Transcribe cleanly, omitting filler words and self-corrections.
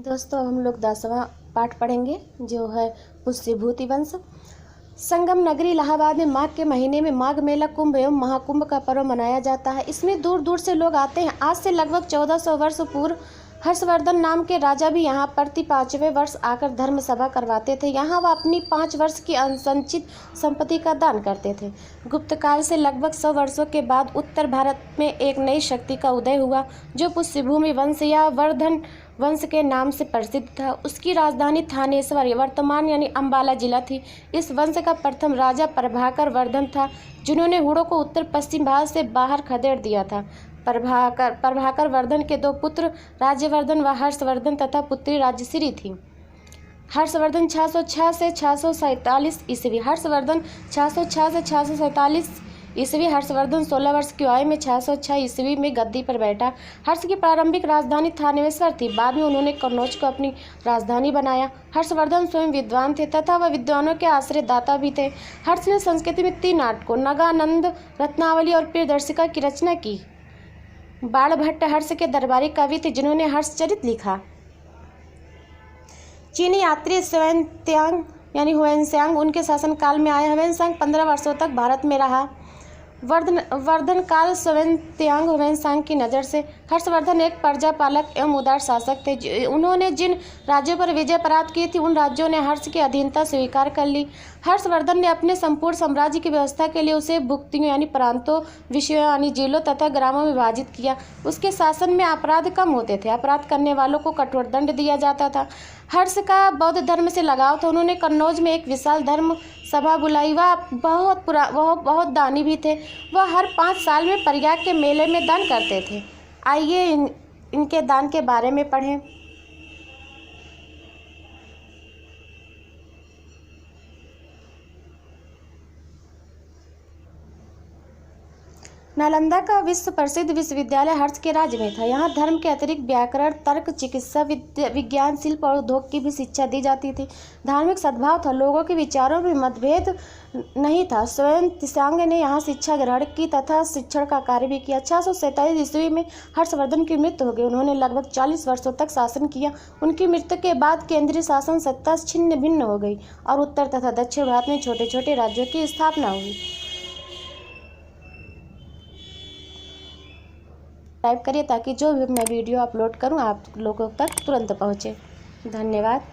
दोस्तों हम लोग 10वां पाठ पढ़ेंगे जो है पुष्यभूति वंश। संगम नगरी इलाहाबाद में माघ के महीने में माघ मेला कुंभ एवं महाकुंभ का पर्व मनाया जाता है। इसमें दूर दूर से लोग आते हैं। आज से लगभग 1400 वर्ष पूर्व हर्षवर्धन नाम के राजा भी यहाँ प्रति 5वें वर्ष आकर धर्म सभा करवाते थे। यहाँ वह अपनी 5 वर्ष की संचित संपत्ति का दान करते थे। गुप्त काल से लगभग 100 वर्षों के बाद उत्तर भारत में एक नई शक्ति का उदय हुआ जो पुष्यभूति वंश या वर्धन वंश के नाम से प्रसिद्ध था। उसकी राजधानी थानेश्वर वर्तमान यानी अंबाला जिला थी। इस वंश का प्रथम राजा प्रभाकर वर्धन था जिन्होंने हुड़ों को उत्तर पश्चिम भारत से बाहर खदेड़ दिया था। प्रभाकर वर्धन के 2 पुत्र राज्यवर्धन व हर्षवर्धन तथा पुत्री राजश्री थी। हर्षवर्धन 606 से 647 ईस्वी, हर्षवर्धन 606 से 647 ईस्वी। हर्षवर्धन 16 वर्ष की आयु में 606 ईस्वी में गद्दी पर बैठा। हर्ष की प्रारंभिक राजधानी थानेश्वर थी। बाद में उन्होंने कन्नौज को अपनी राजधानी बनाया। हर्षवर्धन स्वयं विद्वान थे तथा वह विद्वानों के आश्रयदाता भी थे। हर्ष ने संस्कृत में 3 नाटकों नगानंद, रत्नावली और प्रियदर्शिका की रचना की। बाणभट्ट हर्ष के दरबारी कवि थे जिन्होंने हर्षचरित लिखा। चीनी यात्री ह्वेनत्सांग यानी ह्वेनसांग उनके शासनकाल में आया। ह्वेनसांग 15 वर्षों तक भारत में रहा। वर्धन काल ह्वेनसांग की नज़र से हर्षवर्धन एक प्रजापालक एवं उदार शासक थे। उन्होंने जिन राज्यों पर विजय प्राप्त की थी उन राज्यों ने हर्ष की अधीनता स्वीकार कर ली। हर्षवर्धन ने अपने संपूर्ण साम्राज्य की व्यवस्था के लिए उसे भुक्तियों यानी प्रांतों, विषयों यानी जिलों तथा ग्रामों में विभाजित किया। उसके शासन में अपराध कम होते थे। अपराध करने वालों को कठोर दंड दिया जाता था। हर्ष का बौद्ध धर्म से लगाव था। उन्होंने कन्नौज में एक विशाल धर्म सभा बुलाई। वह बहुत दानी भी थे। वह हर 5 साल में प्रयाग के मेले में दान करते थे। आइए इनके दान के बारे में पढ़ें। नालंदा का विश्व प्रसिद्ध विश्वविद्यालय हर्ष के राज्य में था। यहाँ धर्म के अतिरिक्त व्याकरण, तर्क, चिकित्सा, विज्ञान, शिल्प और उद्योग की भी शिक्षा दी जाती थी। धार्मिक सद्भाव था। लोगों के विचारों में मतभेद नहीं था। स्वयं त्सांग ने यहाँ शिक्षा ग्रहण की तथा शिक्षण का कार्य भी किया। 647 ईस्वी में हर्षवर्धन की मृत्यु हो गई। उन्होंने लगभग 40 वर्षों तक शासन किया। उनकी मृत्यु के बाद केंद्रीय शासन सत्ता छिन्न भिन्न हो गई और उत्तर तथा दक्षिण भारत में छोटे छोटे राज्यों की स्थापना हुई। सब्सक्राइब करिए ताकि जो भी मैं वीडियो अपलोड करूं आप लोगों तक तुरंत पहुंचे। धन्यवाद।